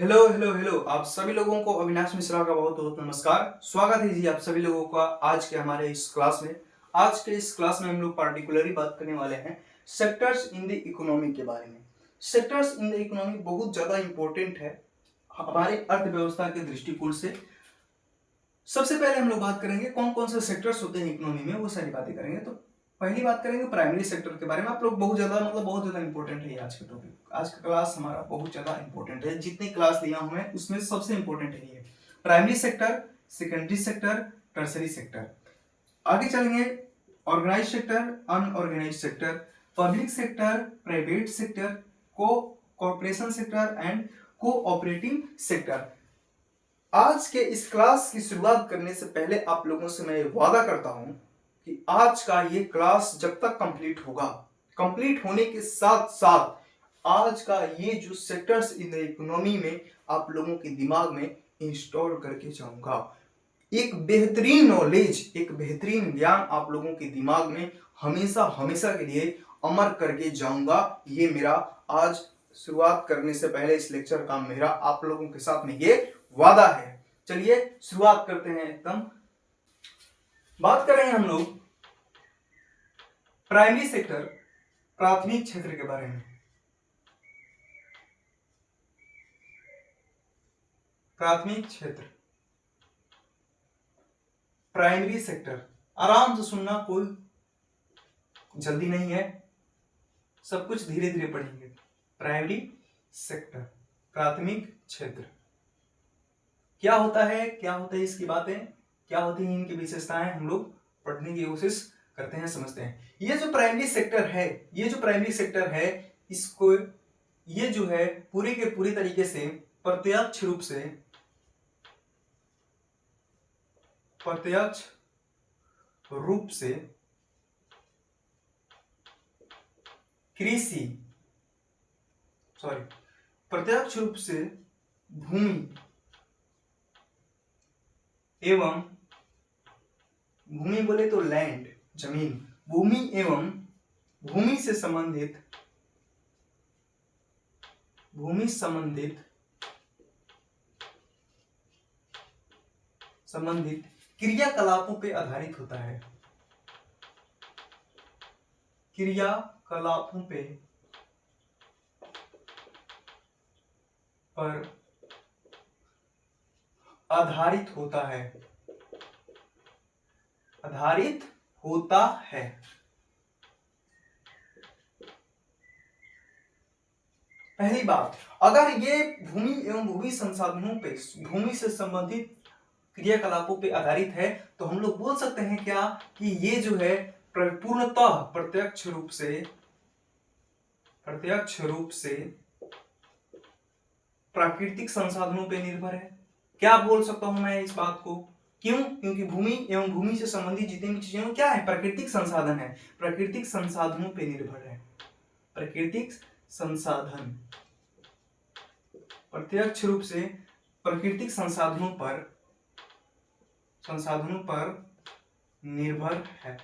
Hello hello hello, आप सभी लोगों को अविनाश मिश्रा का बहुत बहुत नमस्कार। स्वागत है जी आप सभी लोगों का आज के हमारे इस क्लास में। आज के इस क्लास में हम लोग पार्टिकुलरली बात करने वाले हैं सेक्टर्स इन द इकोनॉमी के बारे में। सेक्टर्स इन द इकोनॉमी बहुत ज़्यादा इंपॉर्टेंट है हमारे अर्थव्यवस्था के दृष्टिकोण से। सबसे पहले हम लोग बात करेंगे कौन कौन से सेक्टर्स होते हैं इकोनॉमी में, वो सारी बातें करेंगे। तो पहली बात करेंगे प्राइमरी सेक्टर के बारे में। आप लोग बहुत ज्यादा इंपॉर्टेंट है आज का टॉपिक। आज का क्लास हमारा बहुत ज्यादा इंपॉर्टेंट है, जितनी क्लास लिया हूं मैं उसमें सबसे इंपॉर्टेंट है ये primary sector, secondary sector, tertiary sector. आगे चलेंगे organise sector, unorganise sector, public sector, private sector, को corporation sector and cooperative sector. आज के इस क्लास की शुरुआत करने से पहले आप लोगों से मैं वादा करता हूं कि आज का ये क्लास जब तक कंप्लीट होगा, कंप्लीट होने के साथ साथ आज का ये जो सेक्टर्स इन द इकोनॉमी में आप लोगों के दिमाग में इंस्टॉल करके जाऊंगा। एक बेहतरीन नॉलेज, एक बेहतरीन ज्ञान आप लोगों के दिमाग में हमेशा हमेशा के लिए अमर करके जाऊंगा। ये मेरा आज शुरुआत करने से पहले इस लेक्चर का मेरा आप लोगों के साथ में ये वादा है। चलिए शुरुआत करते हैं। एकदम बात करेंगे हम लोग प्राइमरी सेक्टर, प्राथमिक क्षेत्र के बारे में। प्राथमिक क्षेत्र, प्राइमरी सेक्टर, आराम से सुनना, कोई जल्दी नहीं है, सब कुछ धीरे धीरे पढ़ेंगे। प्राइमरी सेक्टर, प्राथमिक क्षेत्र क्या होता है, क्या होता है, इसकी बातें क्या होती हैं, इनकी विशेषताएं हम लोग पढ़ने की कोशिश करते हैं, समझते हैं। ये जो प्राइमरी सेक्टर है, ये जो प्राइमरी सेक्टर है, इसको ये जो है पूरे के पूरे तरीके से प्रत्यक्ष रूप से कृषि, प्रत्यक्ष रूप से भूमि एवं, भूमि बोले तो लैंड, जमीन, भूमि एवं भूमि से संबंधित, भूमि संबंधित क्रियाकलापों पे आधारित होता है। क्रियाकलापों पर आधारित होता है, आधारित होता है। पहली बात, अगर ये भूमि एवं भूमि संसाधनों पे, भूमि से संबंधित क्रियाकलापों पे आधारित है, तो हम लोग बोल सकते हैं क्या कि ये जो है पूर्णतः प्रत्यक्ष रूप से प्राकृतिक संसाधनों पे निर्भर है। क्या बोल सकता हूं मैं इस बात को? क्यों? क्योंकि भूमि एवं भूमि से संबंधित जितनी भी चीजें क्या है, प्राकृतिक संसाधन है, प्राकृतिक संसाधनों पे निर्भर है। प्राकृतिक संसाधन प्रत्यक्ष रूप से प्राकृतिक संसाधनों पर निर्भर है।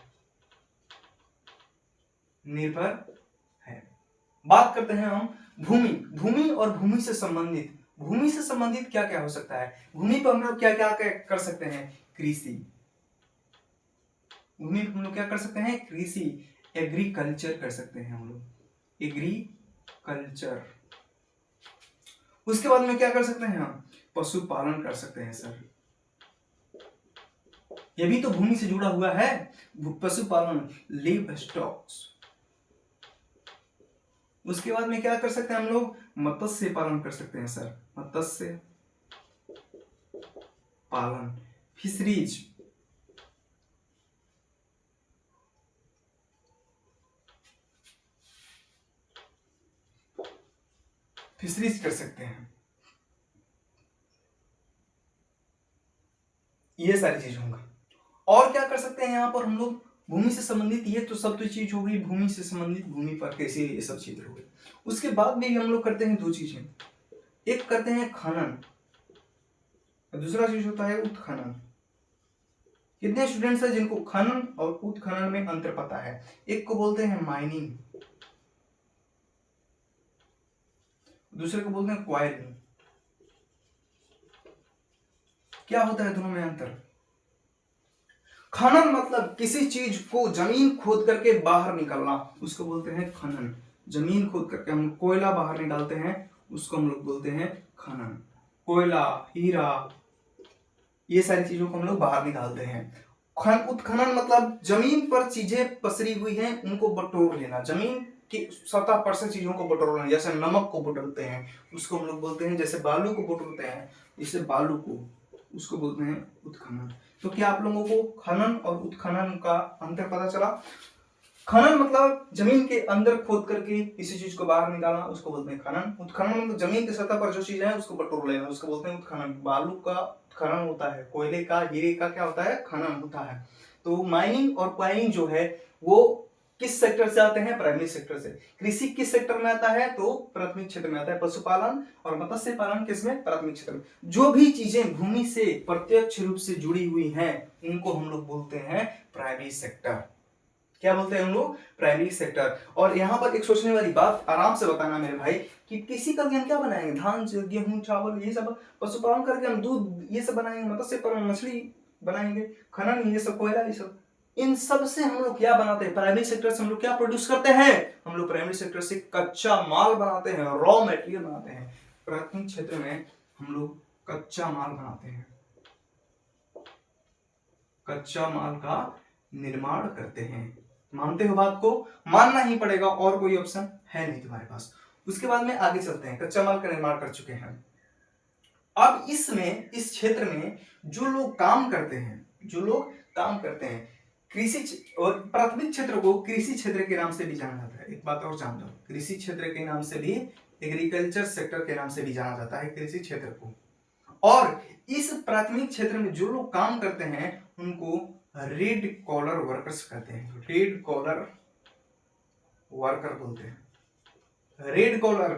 बात करते हैं हम भूमि, भूमि और भूमि से संबंधित, भूमि से संबंधित क्या क्या हो सकता है। भूमि पर हम लोग क्या क्या कर सकते हैं, कृषि, भूमि पर हम लोग क्या कर सकते हैं, कृषि, एग्रीकल्चर कर सकते हैं हम लोग, एग्रीकल्चर। उसके बाद में क्या कर सकते हैं हम, पशुपालन कर सकते हैं सर, ये भी तो भूमि से जुड़ा हुआ है, पशुपालन, लिव स्टॉक्स। उसके बाद में क्या कर सकते हैं हम लोग, मत्स्य पालन कर सकते हैं सर, मत्स्य पालन, फिशरीज, फिशरीज कर सकते हैं। ये सारी चीज होगा। और क्या कर सकते हैं यहाँ पर हम लोग, भूमि से संबंधित, ये तो सब तो चीज हो गई भूमि से संबंधित, भूमि पर कैसे ये सब क्षेत्र हो गए। उसके बाद में भी हम लोग करते हैं दो चीजें, एक करते हैं खनन, दूसरा चीज होता है उत्खनन। कितने स्टूडेंट्स हैं जिनको खनन और उत्खनन में अंतर पता है? एक को बोलते हैं माइनिंग, दूसरे को बोलते हैं क्वायरिंग। क्या होता है दोनों में अंतर? खनन मतलब किसी चीज को जमीन खोद करके बाहर निकालना, उसको बोलते हैं खनन। जमीन खोद करके हम कोयला बाहर निकालते हैं, उसको हम लोग बोलते हैं खनन। कोयला, हीरा, ये सारी चीजों को हम लोग बाहर निकालते हैं। उत्खनन मतलब जमीन पर चीजें पसरी हुई हैं उनको बटोर लेना, जमीन की सतह पर से चीजों को बटोर लेना। जैसे नमक को बटोरते हैं उसको हम लोग बोलते हैं, जैसे बालू को बटोरते हैं, इसे बालू को, उसको बोलते हैं उत्खनन। तो क्या आप लोगों को खनन और उत्खनन का अंतर पता चला? खनन मतलब जमीन के अंदर खोद करके किसी चीज को बाहर निकालना, उसको बोलते हैं खनन। उत्खनन मतलब जमीन की सतह पर जो चीज है उसको बटोर लेना, उसको बोलते हैं उत्खनन। बालू का खनन होता है, कोयले का, हीरे का क्या होता है? खनन होता है। तो माइनिंग और क्वाइनिंग जो है वो किस सेक्टर से आते हैं? प्राइमरी सेक्टर से। कृषि किस सेक्टर में आता है? तो प्राथमिक क्षेत्र में आता है। पशुपालन और मत्स्य पालन किसमें? प्राथमिक क्षेत्र में। जो भी चीजें भूमि से प्रत्यक्ष रूप से जुड़ी हुई हैं उनको हम लोग बोलते हैं प्राइमरी सेक्टर। क्या बोलते हैं हम लोग? Primary sector. और यहाँ पर एक सोचने वाली बात आराम से बताना मेरे भाई कि कृषि करके हम क्या बनाएंगे? धान, गेहूं, चावल, ये सब। पशुपालन करके हम दूध, ये सब बनाएंगे। मत्स्य पालन, मछली बनाएंगे। खनन, ये सब, कोयला, ये सब। इन सब से हम लोग क्या बनाते हैं? प्राइमरी सेक्टर से हम लोग क्या प्रोड्यूस करते हैं? हम लोग प्राइमरी सेक्टर से कच्चा माल बनाते हैं, रॉ मटेरियल बनाते हैं। प्राथमिक क्षेत्र में हम लोग कच्चा माल बनाते हैं, कच्चा माल का निर्माण करते हैं। मानते हो बात को? मानना ही पड़ेगा, और कोई ऑप्शन है नहीं तुम्हारे पास। उसके बाद में आगे चलते हैं। कच्चा माल का निर्माण कर चुके हैं। अब इसमें, इस क्षेत्र में जो लोग काम करते हैं, जो लोग काम करते हैं, कृषि और प्राथमिक क्षेत्र को कृषि क्षेत्र के नाम से भी जाना जाता है। एक बात और जान लो, कृषि क्षेत्र के नाम से भी, एग्रीकल्चर सेक्टर के नाम से भी जाना जाता है कृषि क्षेत्र को। और इस प्राथमिक क्षेत्र में जो लोग काम करते हैं उनको रेड कॉलर वर्कर्स कहते हैं। रेड कॉलर वर्कर बोलते हैं, रेड कॉलर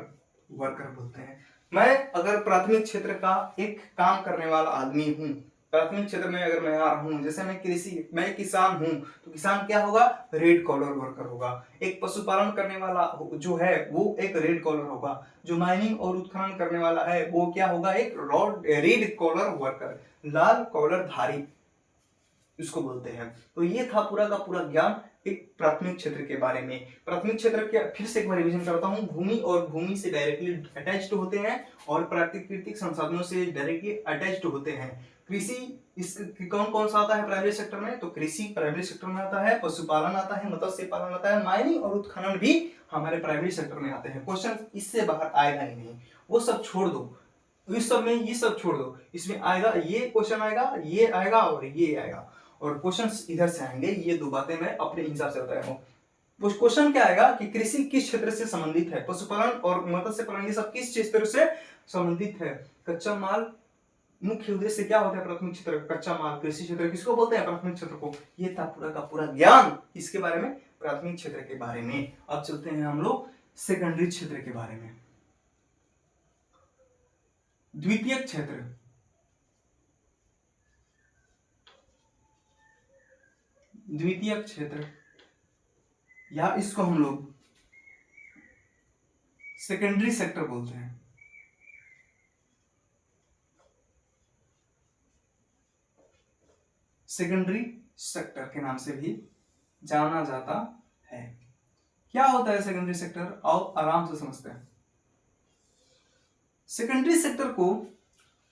वर्कर बोलते हैं। मैं अगर प्राथमिक क्षेत्र का एक काम करने वाला आदमी हूं, प्राथमिक क्षेत्र में अगर मैं आ रहा हूं, जैसे मैं किसान हूं, तो किसान क्या होगा? रेड कॉलर वर्कर होगा। एक पशुपालन करने वाला जो है वो एक रेड कॉलर होगा। जो माइनिंग और उत्खनन करने वाला है वो क्या होगा? एक रेड कॉलर वर्कर, लाल कॉलर धारी, इसको बोलते हैं। तो ये था पूरा का पूरा ज्ञान एक प्राथमिक क्षेत्र के बारे में। प्राथमिक क्षेत्र के फिर से एक बार रिवीजन करता हूँ। भूमि और भूमि से डायरेक्टली अटैच्ड होते हैं और प्राकृतिक संसाधनों से डायरेक्टली अटैच्ड होते हैं। कृषि इस कौन कौन सा आता है प्राइमरी सेक्टर में? तो कृषि प्राइमरी सेक्टर में आता है, पशुपालन आता है, मत्स्य पालन आता है, माइनिंग और उत्खनन भी हमारे प्राइमरी सेक्टर में आते हैं। क्वेश्चन इससे बाहर आएगा ही नहीं, वो सब छोड़ दो। इस सब में ये सब छोड़ दो, इसमें आएगा ये क्वेश्चन आएगा, ये आएगा और ये आएगा, और क्वेश्चंस इधर से आएंगे। ये दो बातें मैं अपने हिसाब से बताया हूँ। क्वेश्चन क्या आएगा कि कृषि किस क्षेत्र से संबंधित है? पशुपालन और मत्स्य पालन ये सब किस क्षेत्र से संबंधित है? कच्चा माल मुख्य उद्देश्य क्या होता है प्राथमिक क्षेत्र का? कच्चा माल। कृषि क्षेत्र किसको बोलते हैं? प्राथमिक क्षेत्र को। ये था पूरा का पूरा ज्ञान इसके बारे में, प्राथमिक क्षेत्र के बारे में। अब चलते हैं हम लोग सेकेंडरी क्षेत्र के बारे में। द्वितीयक क्षेत्र, द्वितीयक क्षेत्र या इसको हम लोग सेकेंडरी सेक्टर बोलते हैं। सेकेंडरी सेक्टर के नाम से भी जाना जाता है। क्या होता है सेकेंडरी सेक्टर? आओ आराम से समझते हैं। सेकेंडरी सेक्टर को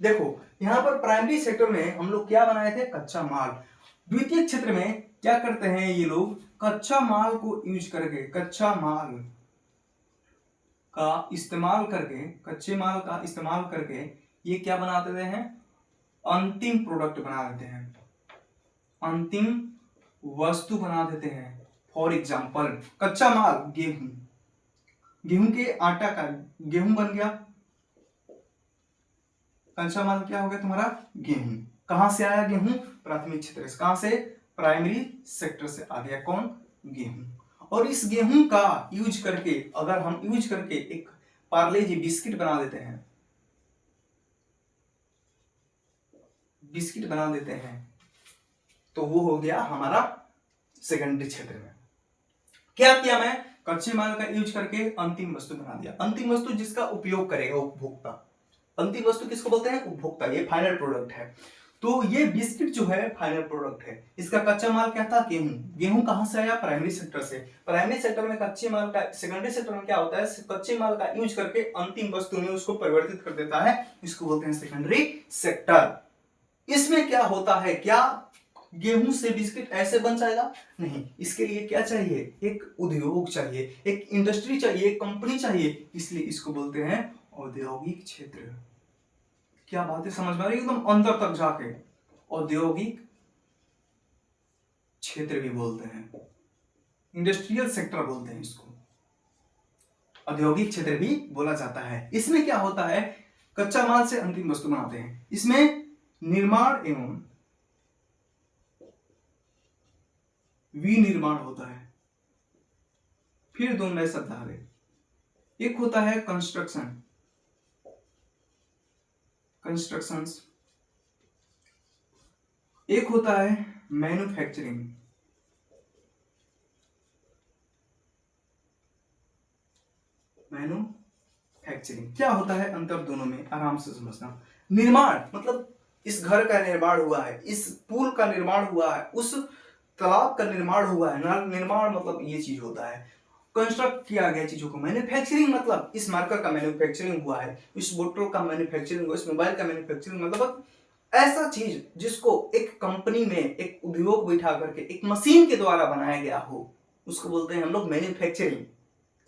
देखो, यहां पर प्राइमरी सेक्टर में हम लोग क्या बनाए थे? कच्चा माल। द्वितीय क्षेत्र में क्या करते हैं ये लोग? कच्चा माल को यूज करके, कच्चा माल का इस्तेमाल करके, कच्चे माल का इस्तेमाल करके ये क्या बना देते हैं? अंतिम प्रोडक्ट बना देते हैं, अंतिम वस्तु बना देते हैं। फॉर एग्जाम्पल कच्चा माल गेहूं, गेहूं के आटा का गेहूं बन गया। कच्चा माल क्या हो गया तुम्हारा? गेहूं। कहां से आया गेहूं? प्राथमिक क्षेत्र से। कहां से? प्राइमरी सेक्टर से आ गया। कौन? गेहूं। और इस गेहूं का यूज करके, अगर हम यूज करके एक पार्ले जी बिस्किट बना देते हैं, बिस्किट बना देते हैं, तो वो हो गया हमारा सेकेंडरी क्षेत्र में। क्या किया मैं? कच्चे माल का यूज करके अंतिम वस्तु बना दिया। अंतिम वस्तु जिसका उपयोग करेगा उपभोक्ता। अंतिम वस्तु किसको बोलते हैं? उपभोक्ता। ये फाइनल प्रोडक्ट है। तो ये बिस्किट जो है फाइनल प्रोडक्ट है। इसका कच्चा माल क्या था? गेहूं। गेहूं कहां से आया? प्राइमरी सेक्टर से। प्राइमरी सेक्टर में कच्चे माल का, सेकेंडरी सेक्टर में क्या होता है? कच्चे माल का यूज करके अंतिम वस्तु में उसको परिवर्तित कर देता है, इसको बोलते हैं सेकेंडरी सेक्टर। इसमें क्या होता है? क्या गेहूं से बिस्किट ऐसे बन जाएगा? नहीं, इसके लिए क्या चाहिए? एक उद्योग चाहिए, एक इंडस्ट्री चाहिए, एक कंपनी चाहिए, इसलिए इसको बोलते हैं औद्योगिक क्षेत्र। क्या बात है, समझ में आ रही है? एकदम अंदर तक जाके औद्योगिक क्षेत्र भी बोलते हैं, इंडस्ट्रियल सेक्टर बोलते हैं इसको, औद्योगिक क्षेत्र भी बोला जाता है। इसमें क्या होता है? कच्चा माल से अंतिम वस्तु बनाते हैं। इसमें निर्माण एवं विनिर्माण होता है। फिर दो नए शब्द आ गए, एक होता है कंस्ट्रक्शन, कंस्ट्रक्शंस, एक होता है मैन्युफैक्चरिंग, मैन्युफैक्चरिंग। क्या होता है अंतर दोनों में? आराम से समझना। निर्माण मतलब इस घर का निर्माण हुआ है, इस पुल का निर्माण हुआ है, उस तालाब का निर्माण हुआ है। निर्माण मतलब ये चीज होता है, कंस्ट्रक्ट किया गया चीजों को। मैन्युफैक्चरिंग मतलब इस मार्कर का मैन्युफैक्चरिंग हुआ है, इस बोतल का मैन्युफैक्चरिंग हुआ, इस मोबाइल का मैन्युफैक्चरिंग, मतलब ऐसा चीज जिसको एक कंपनी में एक उद्योग बैठा करके एक मशीन के द्वारा बनाया गया हो, उसको बोलते हैं हम लोग मैन्युफैक्चरिंग।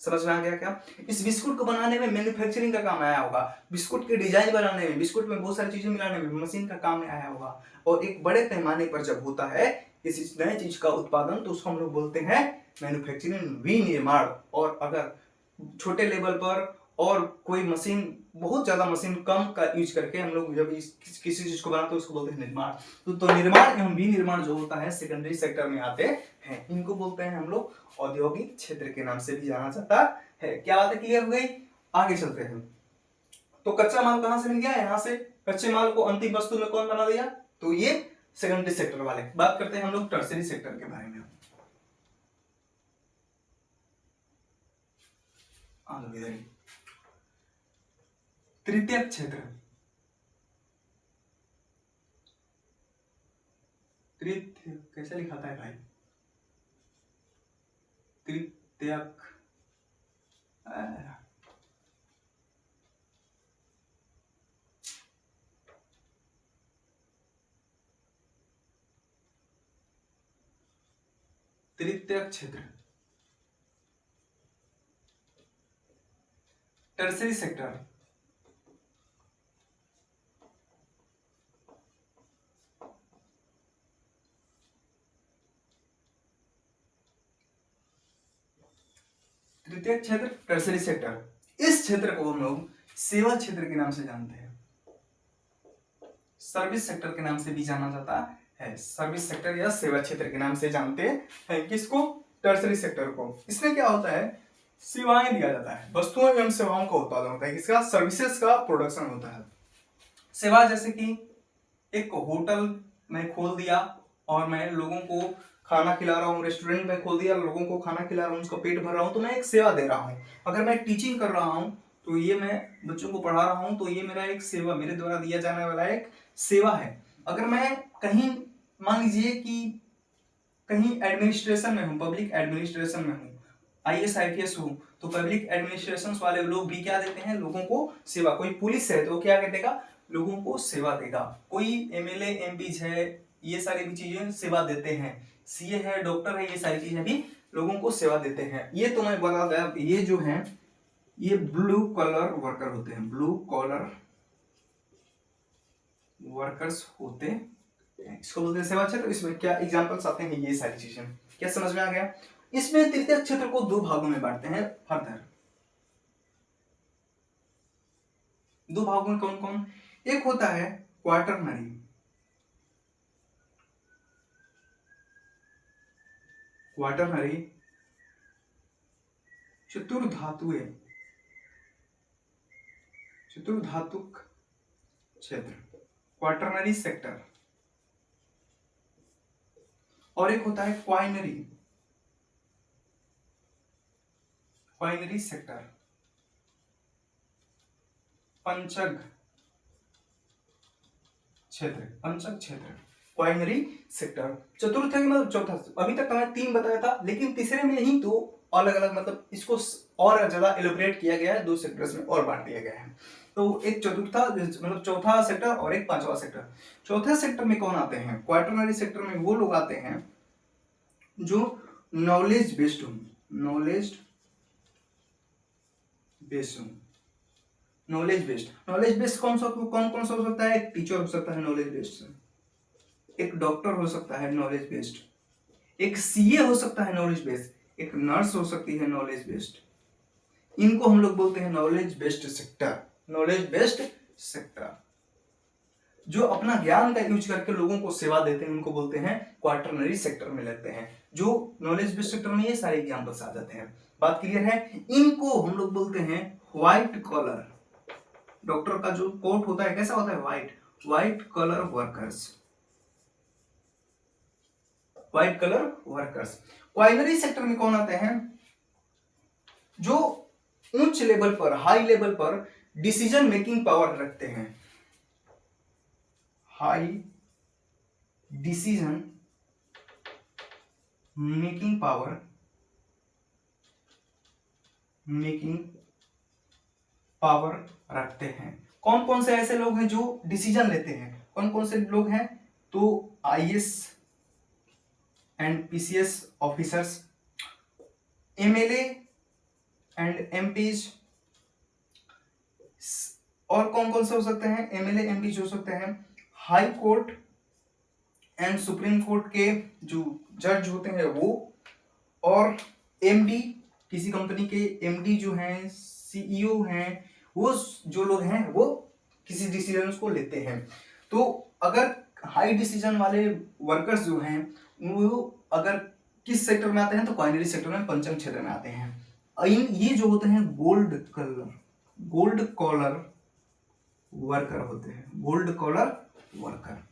समझ में आ गया क्या? इस बिस्कुट को बनाने में मैन्युफैक्चरिंग का काम आया होगा, बिस्कुट के डिजाइन बनाने में, बिस्कुट में बहुत सारी चीजें मिलाने में मशीन का काम आया होगा। और एक बड़े पैमाने पर जब होता है किसी नए चीज का उत्पादन, तो उसको हम लोग बोलते हैं मैन्युफैक्चरिंग, विनिर्माण। और अगर छोटे लेवल पर और कोई मशीन, बहुत ज्यादा मशीन कम का यूज करके हम लोग जब किसी चीज को बनाते हैं उसको बोलते हैं निर्माण। तो निर्माण एवं विनिर्माण जो होता है सेकेंडरी सेक्टर में आते हैं, इनको बोलते हैं हम लोग औद्योगिक क्षेत्र के नाम से भी जाना जाता है। क्या बात है, क्लियर हो गई? आगे चलते हैं। तो कच्चा माल कहां से मिल गया? यहां से। कच्चे माल को अंतिम वस्तु में कौन बना दिया? तो ये सेकेंडरी सेक्टर वाले। बात करते हैं हम लोग टर्सरी सेक्टर के बारे में। तृतीयक क्षेत्र, तृतीय कैसे लिखाता है भाई? तृतीयक, तृतीयक क्षेत्र, टर्सरी सेक्टर। तृतीय क्षेत्र, टर्सरी सेक्टर। इस क्षेत्र को हम लोग सेवा क्षेत्र के नाम से जानते हैं, सर्विस सेक्टर के नाम से भी जाना जाता है। सर्विस सेक्टर या सेवा क्षेत्र के नाम से जानते हैं किसको? टर्सरी सेक्टर को। इसमें क्या होता है? सेवाएं दिया जाता है, वस्तुओं एवं सेवाओं का उत्पादन होता है, किसका? सर्विसेज का प्रोडक्शन होता है। सेवा जैसे कि एक होटल मैं खोल दिया और मैं लोगों को खाना खिला रहा हूँ, रेस्टोरेंट में खोल दिया, लोगों को खाना खिला रहा हूँ, उसका पेट भर रहा हूँ, तो मैं एक सेवा दे रहा हूँ। अगर मैं टीचिंग कर रहा हूँ तो ये मैं बच्चों को पढ़ा रहा हूँ, तो ये मेरा एक सेवा, मेरे द्वारा दिया जाने वाला एक सेवा है। अगर मैं कहीं, मान लीजिए कि कहीं एडमिनिस्ट्रेशन में हूँ, पब्लिक एडमिनिस्ट्रेशन में हूँ, IAS IPS हूँ, तो पब्लिक एडमिनिस्ट्रेशन वाले लोग भी क्या देते हैं? लोगों को सेवा। कोई पुलिस है तो क्या देगा? लोगों को सेवा देगा। कोई MLA MPs है, ये सारी भी चीजें सेवा देते हैं। CA है, डॉक्टर है, ये सारी चीजें भी लोगों को सेवा देते हैं। ये तो मैं बता दिया, ये जो है ये ब्लू कॉलर वर्कर होते हैं, ब्लू कॉलर वर्कर्स होते हैं, इसको बोलते हैं सेवा क्षेत्र। इसमें क्या एग्जांपल्स आते हैं? ये सारी चीजें। क्या समझ में आ गया? इसमें तृतीय क्षेत्र को दो भागों में बांटते हैं फर्दर। दो भागों में कौन कौन? एक होता है क्वार्टरनरी, क्वार्टरनरी चतुर्धातुय, चतुर्धातुक क्षेत्र, क्वार्टरनरी सेक्टर। और एक होता है क्वाइनरी, क्वाइनरी सेक्टर, पंचक क्षेत्र, पंचम क्षेत्र, क्वाइनरी सेक्टर। चतुर्थ है मतलब चौथा। अभी तक मैंने 3 बताया था, लेकिन तीसरे में ही 2 अलग अलग मतलब इसको और ज्यादा एलोबरेट किया गया है, 2 सेक्टर्स में और बांट दिया गया है। तो एक चतुर्था मतलब चौथा सेक्टर और एक पांचवा सेक्टर। चौथे सेक्टर में कौन आते हैं? क्वाटरनरी सेक्टर में वो लोग आते हैं जो नॉलेज बेस्ड हो, नॉलेज बेस्ड, नॉलेज बेस्ड कौन कौन सा हो सकता है? एक टीचर हो सकता है नॉलेज बेस्ड, एक डॉक्टर हो सकता है नॉलेज बेस्ड, एक सीए हो सकता है नॉलेज बेस्ड, एक नर्स हो सकती है नॉलेज बेस्ड। इनको हम लोग बोलते हैं knowledge based sector, knowledge based sector. जो अपना ज्ञान का यूज करके लोगों को सेवा देते हैं उनको बोलते हैं क्वाटरनरी सेक्टर में लगते हैं। जो नॉलेज बेस्ड सेक्टर में ये सारे एग्जांपल्स आ जाते हैं। बात क्लियर है? इनको हम लोग बोलते हैं व्हाइट कॉलर। डॉक्टर का जो कोट होता है कैसा होता है? White collar workers, white collar workers. Quinary sector में कौन आते हैं? जो उच्च लेवल पर, हाई लेवल पर डिसीजन मेकिंग पावर रखते हैं, हाई डिसीजन मेकिंग पावर रखते हैं। कौन कौन से ऐसे लोग हैं जो डिसीजन लेते हैं? कौन कौन से लोग हैं? तो IAS and PCS officers, MLA and MPs, और कौन कौन से हो सकते हैं? एमएलए एमपीज हो सकते हैं, high court and supreme court के जो जज होते हैं वो, और एमडी, किसी कंपनी के एमडी जो हैं, सीईओ हैं, वो जो लोग हैं वो किसी डिसीजन को लेते हैं। तो अगर हाई डिसीजन वाले वर्कर्स जो हैं वो अगर किस सेक्टर में आते हैं? तो क्वाइनरी सेक्टर में, पंचम क्षेत्र में आते हैं। ये जो होते हैं गोल्ड कॉलर वर्कर होते हैं, गोल्ड कॉलर वर्कर,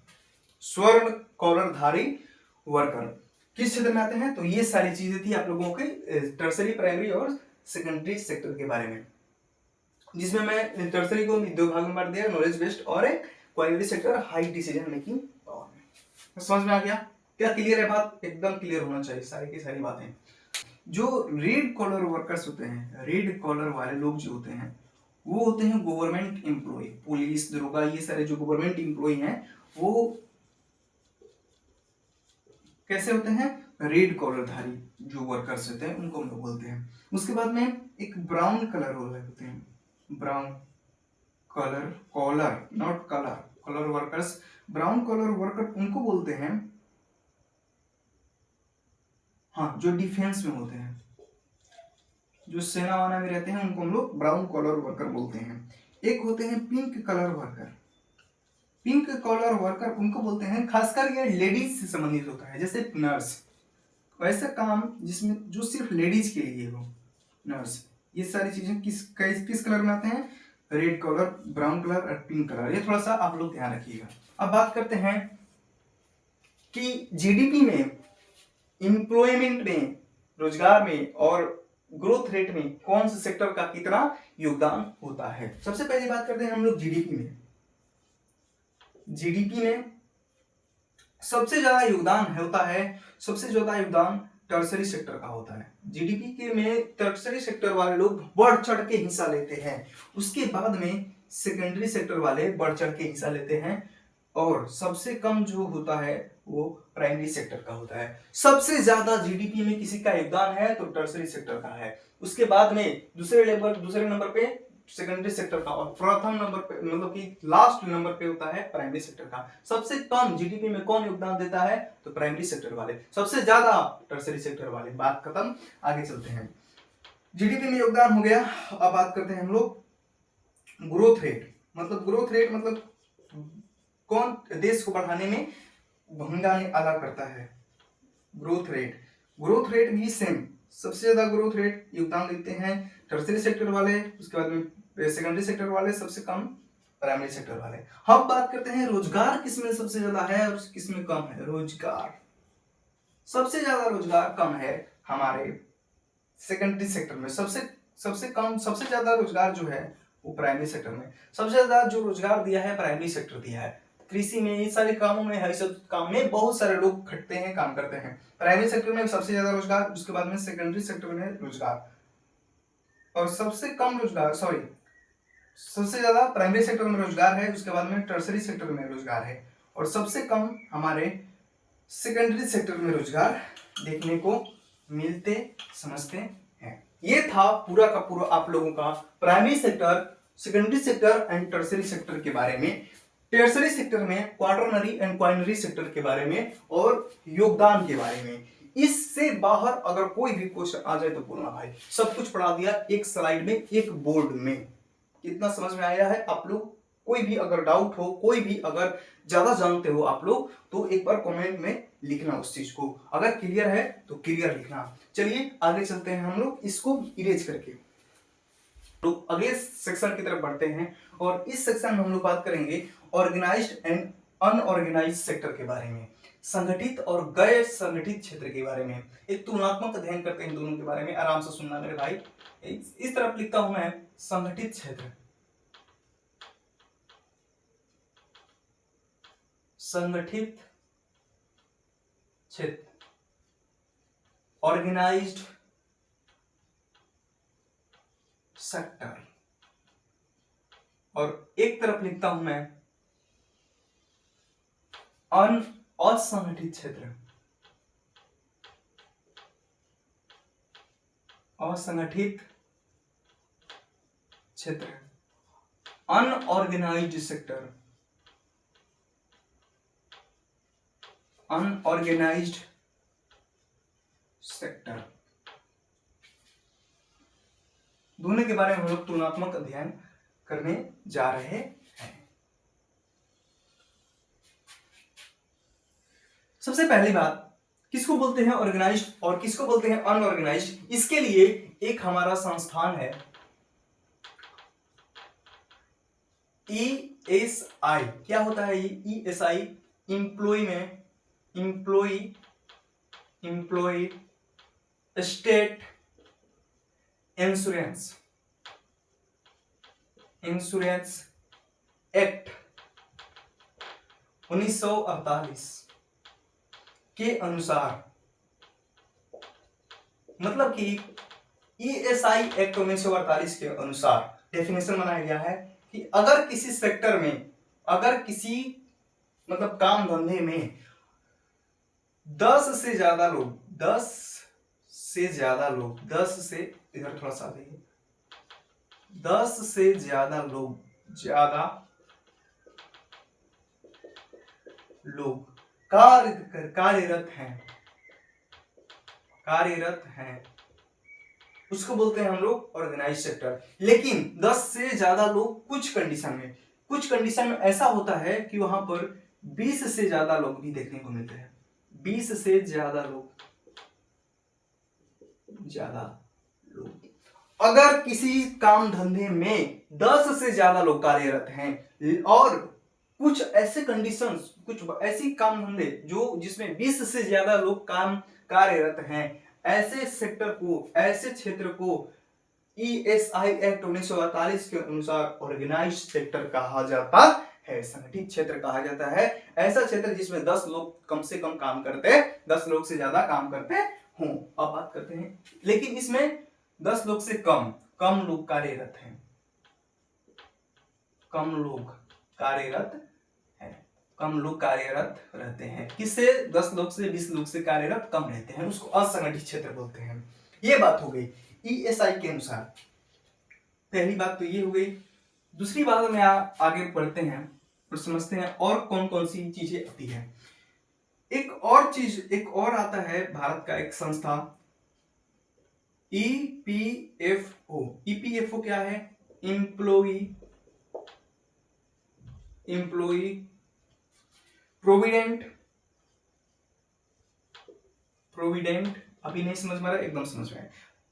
स्वर्ण कॉलरधारी वर्कर किस क्षेत्र में आते हैं? तो ये सारी चीजें थी आप लोगों के टर्सरी, प्राइमरी और सेकेंडरी सेक्टर के बारे में, जिसमें मैं टर्सरी को 2 भाग में बांट दिया, नॉलेज बेस्ड और एक quinary sector, high decision making power में। समझ में आ गया? क्या क्लियर है बात? एकदम क्लियर होना चाहिए सारी की सारी बातें। जो रेड कॉलर वर्कर्स होते हैं, रेड कॉलर वाले लोग जो होते हैं वो होते हैं गवर्नमेंट एम्प्लॉय, पुलिस, दरोगा, ये सारे जो गवर्नमेंट एम्प्लॉय हैं वो कैसे होते हैं? रेड कॉलरधारी जो वर्कर्स होते हैं उनको हम लोग बोलते हैं। उसके बाद में एक ब्राउन कलर वाले होते हैं, brown collar not colour workers, brown collar worker उनको बोलते हैं, हाँ, जो डिफेंस में होते हैं, जो सेना वाना में रहते हैं उनको हम लोग ब्राउन कॉलर वर्कर बोलते हैं। एक होते हैं pink colour worker, pink collar worker उनको बोलते हैं, खासकर ये लेडीज से संबंधित होता है, जैसे नर्स, वैसा काम जिसमें जो सिर्फ लेडीज के लिए हो, नर्स। ये सारी चीजें किस कलर में आते हैं? रेड कलर, ब्राउन कलर और पिंक कलर। ये थोड़ा सा आप लोग ध्यान रखिएगा। अब बात करते हैं कि जीडीपी में, एम्प्लॉयमेंट में, रोजगार में और ग्रोथ रेट में कौन से सेक्टर का कितना योगदान होता है। सबसे पहले बात करते हैं हम लोग जीडीपी में। जीडीपी में सबसे ज्यादा योगदान होता है, सबसे ज्यादा योगदान टर्सरी सेक्टर का होता है। जीडीपी के में टर्सरी सेक्टर वाले लोग बढ़ चढ़ के हिस्सा लेते हैं, उसके बाद में सेकेंडरी सेक्टर वाले बढ़ चढ़ के हिस्सा लेते हैं, और सबसे कम जो होता है वो प्राइमरी सेक्टर का होता है। सबसे ज्यादा जीडीपी में किसी का योगदान है तो टर्सरी सेक्टर का है, उसके बाद में दूसरे नंबर पे सेकेंडरी सेक्टर का, और प्रथम नंबर पे मतलब कि लास्ट नंबर पे होता है प्राइमरी सेक्टर का। सबसे कम जीडीपी में कौन योगदान देता है? तो प्राइमरी सेक्टर वाले, सबसे ज्यादा टर्सरी सेक्टर वाले। बात खत्म, आगे चलते हैं। जीडीपी में योगदान हो गया। अब बात करते हैं हम लोग ग्रोथ रेट। मतलब कौन देश को बढ़ाने में भूमिका अदा करता है? ग्रोथ रेट भी सेम, सबसे ज्यादा ग्रोथ रेट योगदान देते हैं टर्सरी सेक्टर वाले, उसके बाद में सेकेंडरी सेक्टर वाले, सबसे कम प्राइमरी सेक्टर वाले। हम बात करते हैं रोजगार किसमें सबसे ज्यादा है और किसमें कम है। रोजगार सबसे ज्यादा रोजगार कम है हमारे सेकेंडरी सेक्टर में, सबसे कम, सबसे ज्यादा रोजगार जो है वो प्राइमरी सेक्टर में, सबसे ज्यादा जो रोजगार दिया है प्राइमरी सेक्टर दिया है। कृषि में, इन सारे कामों में, हर सब काम में बहुत सारे लोग खटते हैं, काम करते हैं। प्राइमरी सेक्टर में सबसे ज्यादा रोजगार, उसके बाद में सेकेंडरी सेक्टर में रोजगार, और सबसे कम रोजगार, सॉरी, सबसे ज्यादा प्राइमरी सेक्टर में रोजगार है, उसके बाद में टर्सरी सेक्टर में रोजगार है, और सबसे कम हमारे सेकेंडरी सेक्टर में रोजगार देखने को मिलते समझते हैं। ये था पूरा का पूरा आप लोगों का primary sector, secondary sector and tertiary sector के बारे में। टर्सरी सेक्टर में क्वाटरनरी एंड क्वाइनरी सेक्टर के बारे में और योगदान के बारे में। इससे बाहर अगर कोई भी क्वेश्चन आ जाए तो बोलना भाई, सब कुछ पढ़ा दिया एक स्लाइड में, एक बोर्ड में। कितना समझ में आया है आप लोग? कोई भी अगर डाउट हो, कोई भी अगर ज्यादा जानते हो आप लोग, तो एक बार कमेंट में लिखना उस चीज को। अगर क्लियर है तो क्लियर लिखना। चलिए आगे चलते हैं हम लोग इसको इरेज करके, तो अगले सेक्शन की तरफ बढ़ते हैं। और इस सेक्शन में हम लोग बात करेंगे ऑर्गेनाइज्ड एंड अनऑर्गेनाइज्ड सेक्टर के बारे में, संगठित और गैर संगठित क्षेत्र के बारे में। एक तुलनात्मक अध्ययन करते हैं दोनों के बारे में। आराम से सुनना मेरे भाई। इस तरफ लिखता हूं मैं संगठित क्षेत्र, संगठित क्षेत्र, ऑर्गेनाइज्ड सेक्टर, और एक तरफ लिखता हूं मैं असंगठित क्षेत्र, असंगठित क्षेत्र, अनऑर्गेनाइज्ड सेक्टर, अनऑर्गेनाइज्ड सेक्टर। दोनों के बारे में हम लोग तुलनात्मक अध्ययन करने जा रहे हैं। सबसे पहली बात, किसको बोलते हैं ऑर्गेनाइज्ड और किसको बोलते हैं अनऑर्गेनाइज्ड? इसके लिए एक हमारा संस्थान है ESI। क्या होता है ये ESI? इंप्लॉय में इंप्लॉय स्टेट इंश्योरेंस एक्ट 1948 के अनुसार, मतलब कि ESI एक्ट 1948 के अनुसार डेफिनेशन बनाया गया है कि अगर किसी सेक्टर में, अगर किसी मतलब काम धंधे में 10 से ज्यादा लोग, 10 से इधर थोड़ा सा देखिए, 10 से ज्यादा लोग कार्यरत हैं, उसको बोलते हैं हम लोग ऑर्गेनाइज सेक्टर। लेकिन 10 से ज्यादा लोग कुछ कंडीशन में ऐसा होता है कि वहां पर 20 से ज्यादा लोग भी देखने को मिलते हैं। 20 से ज्यादा लोग अगर किसी काम धंधे में 10 से ज्यादा लोग कार्यरत हैं और कुछ ऐसे कंडीशंस, कुछ ऐसी काम धंधे जो जिसमें 20 से ज्यादा लोग काम कार्यरत हैं, ऐसे सेक्टर को, ऐसे क्षेत्र को ESI एक्ट 1948 के अनुसार ऑर्गेनाइज्ड सेक्टर कहा जाता है, संगठित क्षेत्र कहा जाता है। ऐसा क्षेत्र जिसमें 10 लोग कम से कम काम करते, 10 लोग से ज्यादा काम करते हों। अब बात करते हैं, लेकिन इसमें 10 लोग से कम लोग कार्यरत हैं, कम लोग कार्यरत रहते हैं। किससे? 10 लोग से 20 लोग से कार्यरत कम रहते हैं, उसको असंगठित क्षेत्र बोलते हैं। ये बात हो गई ESI के अनुसार। पहली बात तो ये हो गई। दूसरी बात में आगे बढ़ते हैं और समझते हैं और कौन कौन सी चीजें आती है। एक और आता है, भारत का एक संस्था EPFO। EPFO क्या है? एम्प्लॉई प्रोविडेंट, अभी नहीं समझ में आ रहा, एकदम समझ में आया।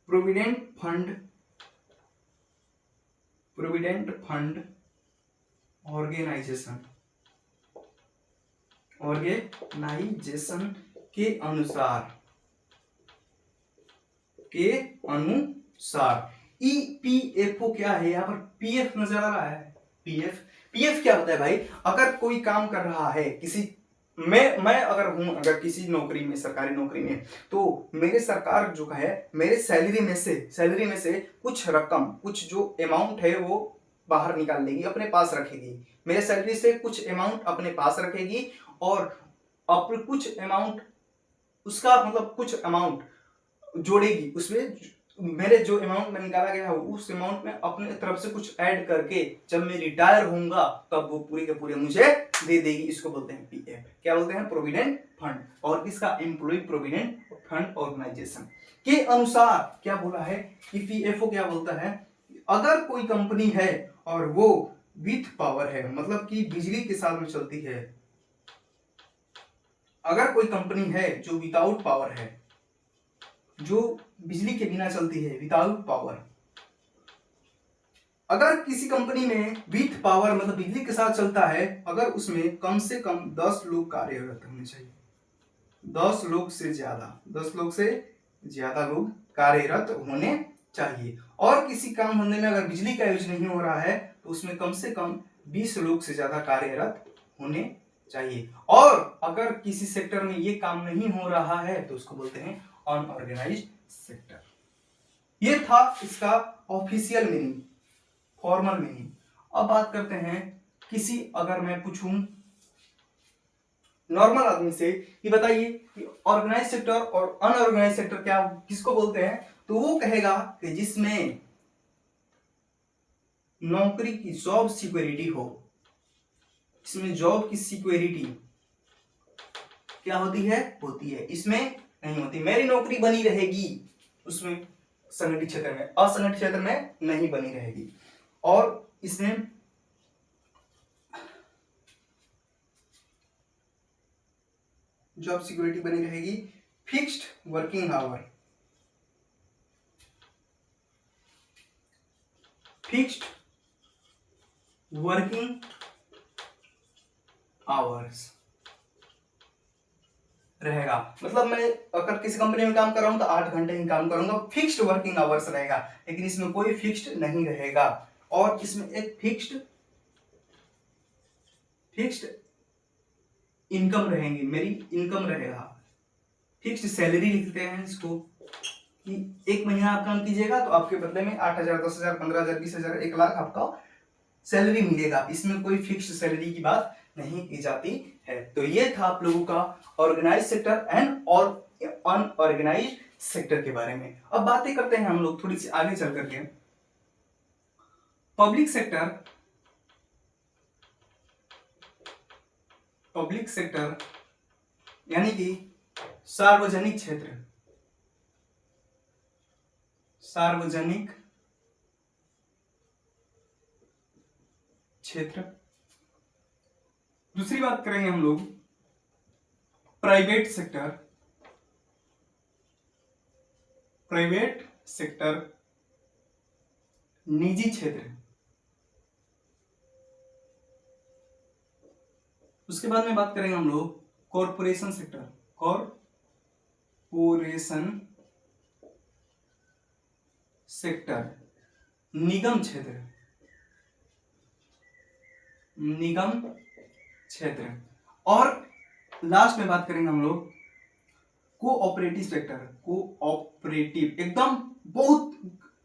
प्रोविडेंट फंड ऑर्गेनाइजेशन के अनुसार EPFO क्या है? यहाँ पर PF नजर आ रहा है, PF पीएफ क्या होता है भाई? अगर कोई काम कर रहा है किसी, मैं अगर हूं, अगर किसी नौकरी में, सरकारी नौकरी में, तो मेरे सरकार जो है मेरे सैलरी में से कुछ रकम, कुछ जो अमाउंट है वो बाहर निकाल लेगी, अपने पास रखेगी। मेरे सैलरी से कुछ अमाउंट अपने पास रखेगी और अपने कुछ अमाउंट, उसका मतलब कुछ अमाउंट जोड़ेगी उसमें। मेरे जो अमाउंट में निकाला गया है उस अमाउंट में अपने तरफ से कुछ ऐड करके जब मैं रिटायर होऊंगा तब वो पूरे के पूरे मुझे दे देगी। इसको बोलते हैं पीएफ। क्या बोलते हैं? Provident fund. और किसका? एम्प्लॉय प्रोविडेंट फंड ऑर्गेनाइजेशन के अनुसार क्या बोला है कि पीएफओ क्या बोलता है? अगर कोई कंपनी है और वो विथ पावर है, मतलब कि बिजली के साथ में चलती है, अगर कोई कंपनी है जो विदाउट पावर है, जो बिजली के बिना चलती है, विदाउट पावर, अगर किसी कंपनी में विथ पावर मतलब बिजली के साथ चलता है, अगर उसमें कम से कम 10 लोग कार्यरत होने चाहिए, 10 लोग से ज्यादा लोग कार्यरत होने चाहिए। और किसी काम धंधे में अगर बिजली का यूज नहीं हो रहा है तो उसमें कम से कम 20 लोग से ज्यादा कार्यरत होने चाहिए। और अगर किसी सेक्टर में ये काम नहीं हो रहा है तो उसको बोलते हैं अनऑर्गेनाइज्ड सेक्टर। ये था इसका ऑफिशियल मीनिंग, फॉर्मल मीनिंग। अब बात करते हैं किसी, अगर मैं पूछूं नॉर्मल आदमी से कि बताइए कि ऑर्गेनाइज सेक्टर और अनऑर्गेनाइज सेक्टर क्या, किसको बोलते हैं, तो वो कहेगा कि जिसमें नौकरी की जॉब सिक्योरिटी हो। इसमें जॉब की सिक्योरिटी क्या होती है? इसमें नहीं होती। मेरी नौकरी बनी रहेगी उसमें संगठित क्षेत्र में, असंगठित क्षेत्र में नहीं बनी रहेगी। और इसमें जॉब सिक्योरिटी बनी रहेगी। Fixed working hour, fixed working hours रहेगा। मतलब मैं अगर किसी कंपनी में काम कर रहा हूं तो 8 घंटे ही काम करूंगा, फिक्स्ड वर्किंग आवर्स रहेगा। लेकिन इसमें कोई फिक्स्ड नहीं रहेगा। और इसमें एक फिक्स्ड इनकम रहेंगी, मेरी इनकम रहेगा। फिक्स्ड सैलरी लिखते हैं इसको कि एक महीना आप काम कीजिएगा तो आपके बदले में 8,000, 10,000, 15,000, 20,000, 1 लाख आपका सैलरी मिलेगा। इसमें कोई फिक्स्ड सैलरी की बात नहीं की जाती है। तो ये था आप लोगों का ऑर्गेनाइज सेक्टर एंड और अनऑर्गेनाइज सेक्टर के बारे में। अब बातें करते हैं हम लोग थोड़ी सी आगे चल करके पब्लिक सेक्टर यानी कि सार्वजनिक क्षेत्र, सार्वजनिक क्षेत्र। दूसरी बात करेंगे हम लोग प्राइवेट सेक्टर, निजी क्षेत्र। उसके बाद में बात करेंगे हम लोग कॉरपोरेशन सेक्टर, कॉरपोरेशन सेक्टर, निगम क्षेत्र, और लास्ट में बात करेंगे हम लोग कोऑपरेटिव सेक्टर, कोऑपरेटिव। एकदम बहुत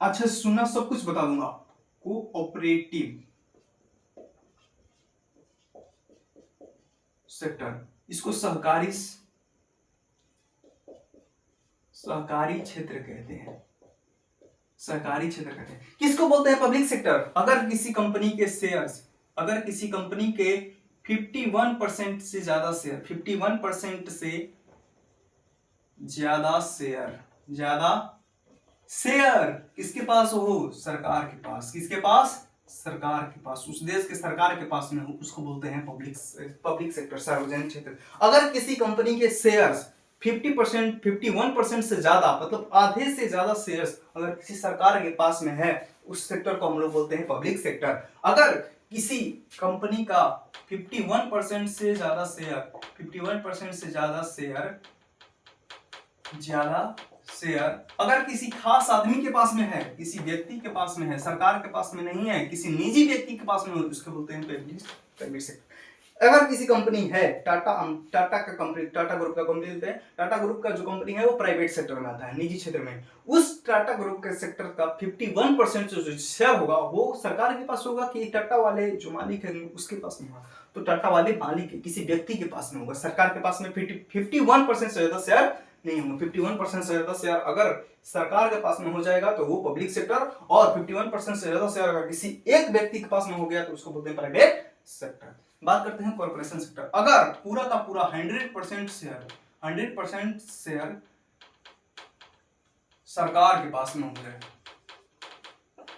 अच्छे से सुनना, सब कुछ बता दूंगा। कोऑपरेटिव सेक्टर, इसको सहकारी क्षेत्र कहते हैं, सहकारी क्षेत्र कहते हैं। किसको बोलते हैं पब्लिक सेक्टर? अगर किसी कंपनी के शेयर्स, अगर किसी कंपनी के 51% से ज्यादा शेयर, 51% से ज्यादा शेयर किसके पास हो? सरकार के पास। किसके पास? सरकार के पास। उस देश के सरकार के पास में हो, उसको बोलते हैं पब्लिक सेक्टर, सार्वजनिक क्षेत्र। अगर किसी कंपनी के शेयर्स 50%, 51% से ज्यादा, मतलब आधे से ज्यादा शेयर्स अगर किसी सरकार के पास में है, उस सेक्टर को हम लोग बोलते हैं पब्लिक सेक्टर। अगर किसी कंपनी का 51% से ज्यादा शेयर, 51% से ज्यादा शेयर, ज्यादा शेयर अगर किसी खास आदमी के पास में है, किसी व्यक्ति के पास में है, सरकार के पास में नहीं है, किसी निजी व्यक्ति के पास में हो, उसको बोलते हैं प्राइवेट सेक्टर। अगर किसी कंपनी है, टाटा ग्रुप का कंपनी लेते हैं, टाटा ग्रुप का जो कंपनी है वो प्राइवेट सेक्टर में आता है, निजी क्षेत्र में। उस टाटा ग्रुप के सेक्टर का 51% जो शेयर होगा वो सरकार के पास होगा कि टाटा वाले जो मालिक है उसके पास में होगा। तो टाटा वाले मालिक किसी व्यक्ति के पास में होगा, सरकार के पास में 51% से ज्यादा शेयर नहीं होगा। 51% से ज्यादा शेयर अगर सरकार के पास में हो जाएगा तो वो पब्लिक सेक्टर, और 51% से ज्यादा शेयर अगर किसी एक व्यक्ति के पास में हो गया तो उसको बोलते हैं प्राइवेट सेक्टर। बात करते हैं कॉर्पोरेशन सेक्टर। अगर पूरा का पूरा 100% शेयर सरकार के पास में हो गया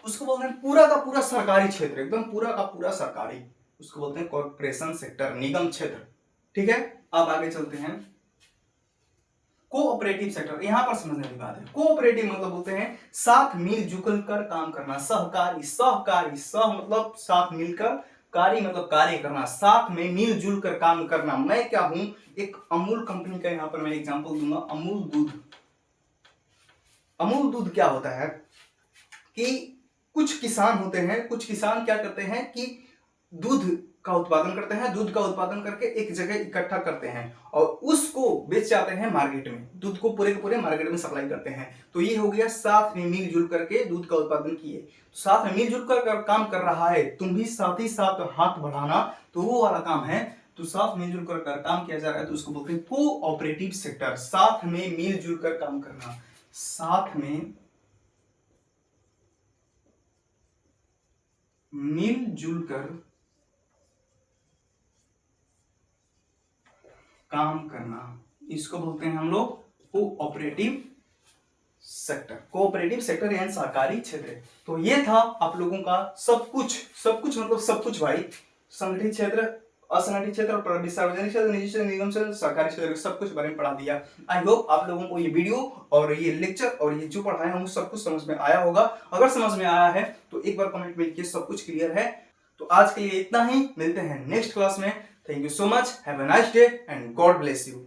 उसको बोलते हैं पूरा का पूरा सरकारी क्षेत्र, एकदम पूरा का पूरा सरकारी, उसको बोलते हैं कॉर्पोरेशन सेक्टर, निगम क्षेत्र। ठीक है, अब आगे चलते हैं कोऑपरेटिव सेक्टर। यहां पर समझने की बात है, कोऑपरेटिव मतलब बोलते हैं साथ मिलजुल कर काम करना, सहकारी, सहकारी, सह मतलब साथ मिलकर, कार्य मतलब कार्य करना, साथ में मिलजुल कर काम करना। मैं क्या हूं, एक अमूल कंपनी का यहां पर मैं एग्जांपल दूंगा, अमूल दूध। अमूल दूध क्या होता है कि कुछ किसान होते हैं, कुछ किसान क्या करते हैं कि दूध का उत्पादन करते हैं, दूध का उत्पादन करके एक जगह इकट्ठा करते हैं और उसको बेच जाते हैं मार्केट में, दूध को पूरे के पूरे मार्केट में सप्लाई करते हैं। तो ये हो गया साथ में मिलजुल करके दूध का उत्पादन किए। तो साथ में मिलजुल कर काम कर रहा है, तुम भी साथ ही साथ हाथ बढ़ाना, तो वो वाला काम है। तो साथ मिलजुल कर काम किया जा रहा है तो उसको बोलते हैं कोऑपरेटिव सेक्टर, साथ में मिलजुल कर काम करना, साथ में मिलजुल कर काम करना, इसको बोलते हैं हम लोग कोऑपरेटिव सेक्टर। कोऑपरेटिव सेक्टर यानी सहकारी क्षेत्र। तो ये था आप लोगों का सब कुछ मतलब सब कुछ भाई, संगठित क्षेत्र, असंगठित क्षेत्र, सार्वजनिक क्षेत्र, निजी क्षेत्र, निगम क्षेत्र, सरकारी क्षेत्र, सब कुछ बारे में पढ़ा दिया। आई होप आप लोगों को ये वीडियो और ये लेक्चर और ये जो पढ़ाया हूँ सब कुछ समझ में आया होगा। अगर समझ में आया है तो एक बार कमेंट में लिखिए सब कुछ क्लियर है। तो आज के लिए इतना ही, मिलते हैं नेक्स्ट क्लास में। Thank you so much. Have a nice day and God bless you.